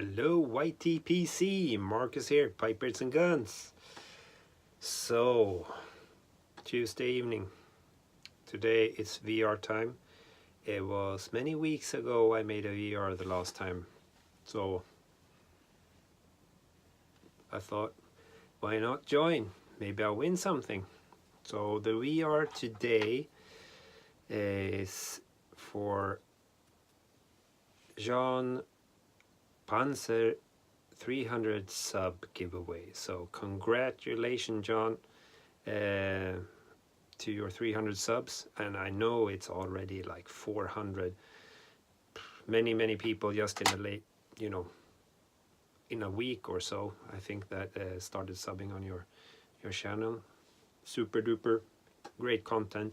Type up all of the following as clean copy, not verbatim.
Hello YTPC, Marcus here, Pipers and Guns. So, Tuesday evening, today it's VR time. It was many weeks ago I made a VR the last time, so I thought, why not join? Maybe I'll win something. So the VR today is for Jean Panzer 300 sub giveaway. So congratulations, John, to your 300 subs. And I know it's already like 400. Many people just in a late, in a week or so, I think that started subbing on your channel. Super duper great content.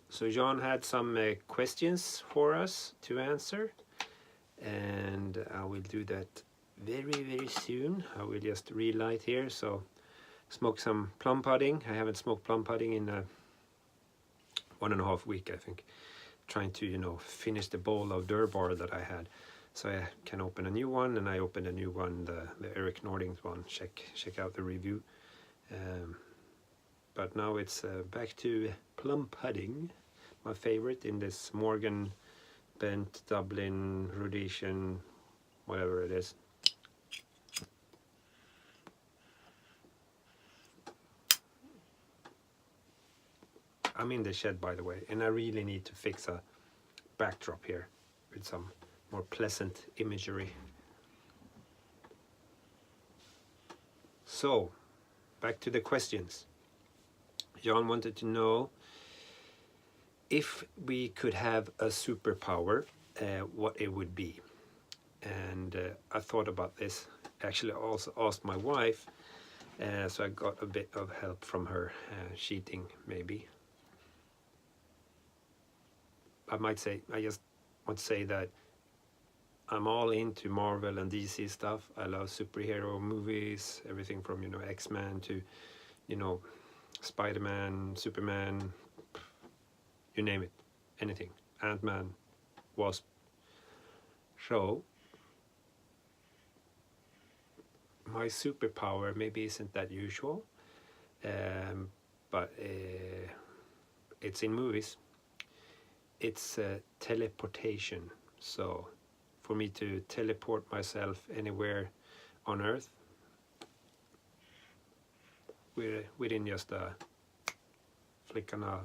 So John had some questions for us to answer, and I will do that very soon. I will just relight here. So smoke some plum pudding. I haven't smoked plum pudding in 1.5 weeks, I think. Trying to finish the bowl of Durbar that I had, so I can open a new one. And I opened a new one, the Eric Nordings one. Check out the review. But now it's back to plum pudding, my favorite in this Morgan Bent Dublin Rhodesian, whatever it is. I'm in the shed, by the way, and I really need to fix a backdrop here with some more pleasant imagery. So, back to the questions. John wanted to know if we could have a superpower, what it would be. And I thought about this. Actually, I also asked my wife, so I got a bit of help from her, cheating maybe. I just want to say that I'm all into Marvel and DC stuff. I love superhero movies, everything from X-Men to Spider-Man, Superman, you name it, anything, Ant-Man, Wasp. So my superpower maybe isn't that usual, but it's in movies. It's teleportation. So for me to teleport myself anywhere on Earth within just a flick on a,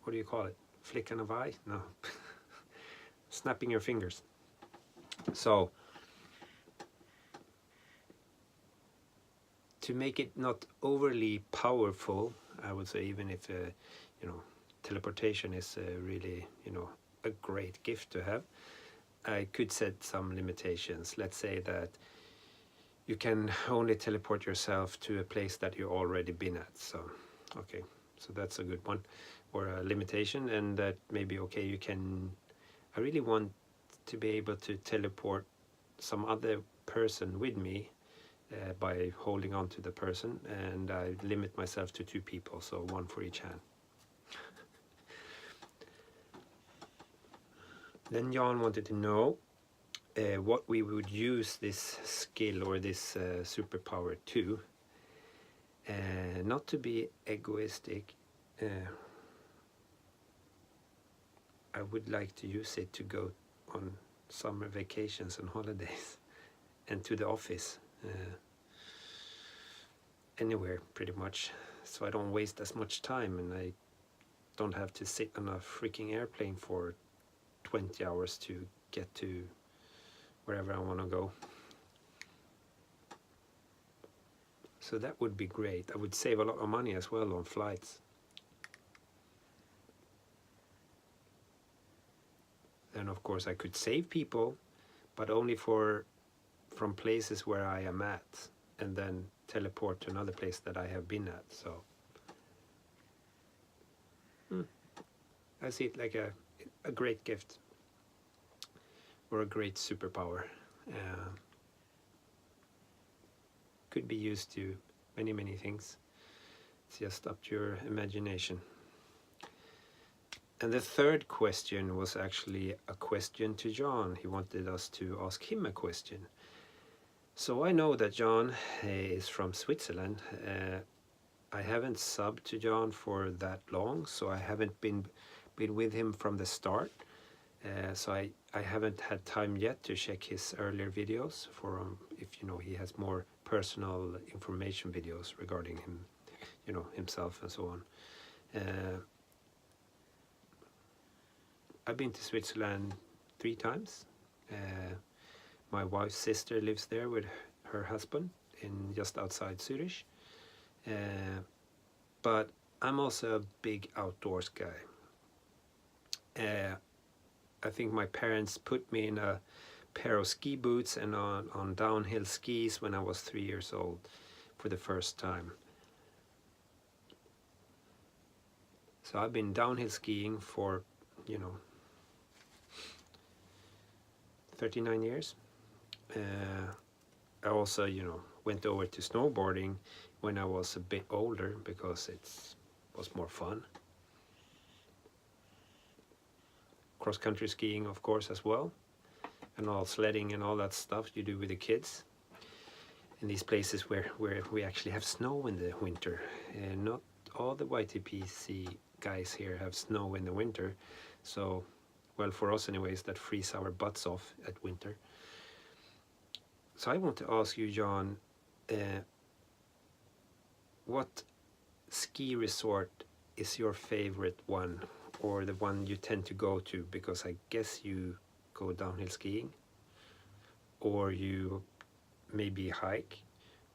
what do you call it? Flick on a eye? No. Snapping your fingers. So to make it not overly powerful, I would say, even if teleportation is really a great gift to have, I could set some limitations. Let's say that you can only teleport yourself to a place that you've already been at. So okay, so that's a good one, or a limitation. And that maybe, okay, I really want to be able to teleport some other person with me by holding on to the person, and I limit myself to 2 people, so 1 for each hand. Then Jan wanted to know what we would use this skill or this superpower to. Not to be egoistic, I would like to use it to go on summer vacations and holidays and to the office, anywhere pretty much, so I don't waste as much time and I don't have to sit on a freaking airplane for 20 hours to get to wherever I want to go. So that would be great. I would save a lot of money as well on flights. Then of course I could save people, but only from places where I am at, and then teleport to another place that I have been at. So I see it like a great gift, or a great superpower. Could be used to many things. It's just up to your imagination. And the third question was actually a question to John. He wanted us to ask him a question. So I know that John is from Switzerland. I haven't subbed to John for that long, so I haven't been with him from the start. So I haven't had time yet to check his earlier videos for if he has more personal information videos regarding him, himself and so on. I've been to Switzerland 3 times. My wife's sister lives there with her husband in just outside Zurich. But I'm also a big outdoors guy. I think my parents put me in a pair of ski boots and on downhill skis when I was 3 years old for the first time. So I've been downhill skiing for 39 years. I also went over to snowboarding when I was a bit older because it was more fun. Cross-country skiing, of course, as well, and all sledding and all that stuff you do with the kids in these places where we actually have snow in the winter. And not all the YTPC guys here have snow in the winter, so well, for us anyways, that freeze our butts off at winter. So I want to ask you, John, what ski resort is your favorite one, or the one you tend to go to? Because I guess you go downhill skiing, or you maybe hike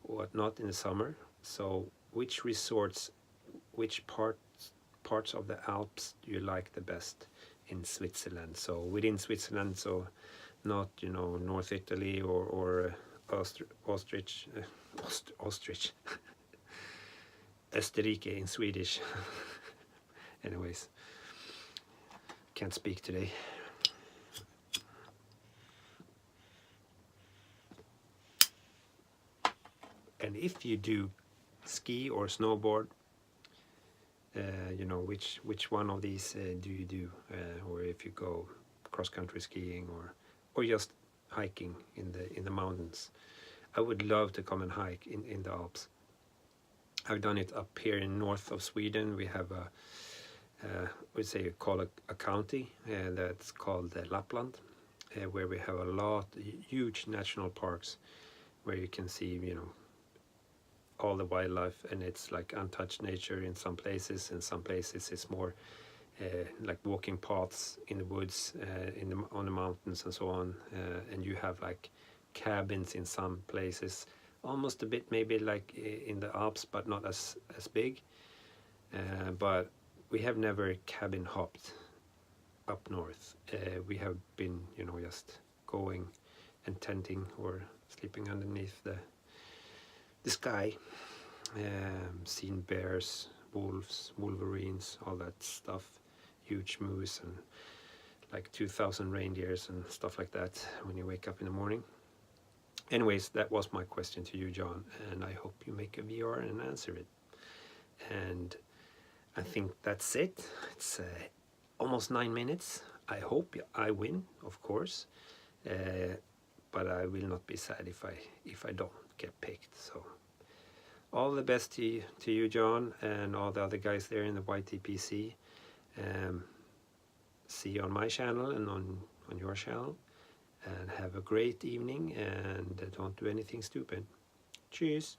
or whatnot in the summer. So which resorts, which parts of the Alps do you like the best in Switzerland? So within Switzerland, so not North Italy or Ostrich Österrike in Swedish. Anyways, can't speak today. And if you do ski or snowboard, which one of these do you do? Or if you go cross-country skiing or just hiking in the mountains. I would love to come and hike in the Alps. I've done it up here in north of Sweden. We have a county that's called Lapland, where we have a lot huge national parks where you can see all the wildlife, and it's like untouched nature in some places. In some places it's more like walking paths in the woods, on the mountains and so on, and you have like cabins in some places, almost a bit maybe like in the Alps, but not as big. But we have never cabin hopped up north. We have been just going and tenting or sleeping underneath the sky, seen bears, wolves, wolverines, all that stuff, huge moose, and like 2,000 reindeers and stuff like that when you wake up in the morning. Anyways, that was my question to you, John, and I hope you make a VR and answer it. And I think that's it. It's almost 9 minutes. I hope I win, of course, but I will not be sad if I don't get picked. So all the best to you, John, and all the other guys there in the YTPC. See you on my channel and on your channel, and have a great evening, and don't do anything stupid. Cheers.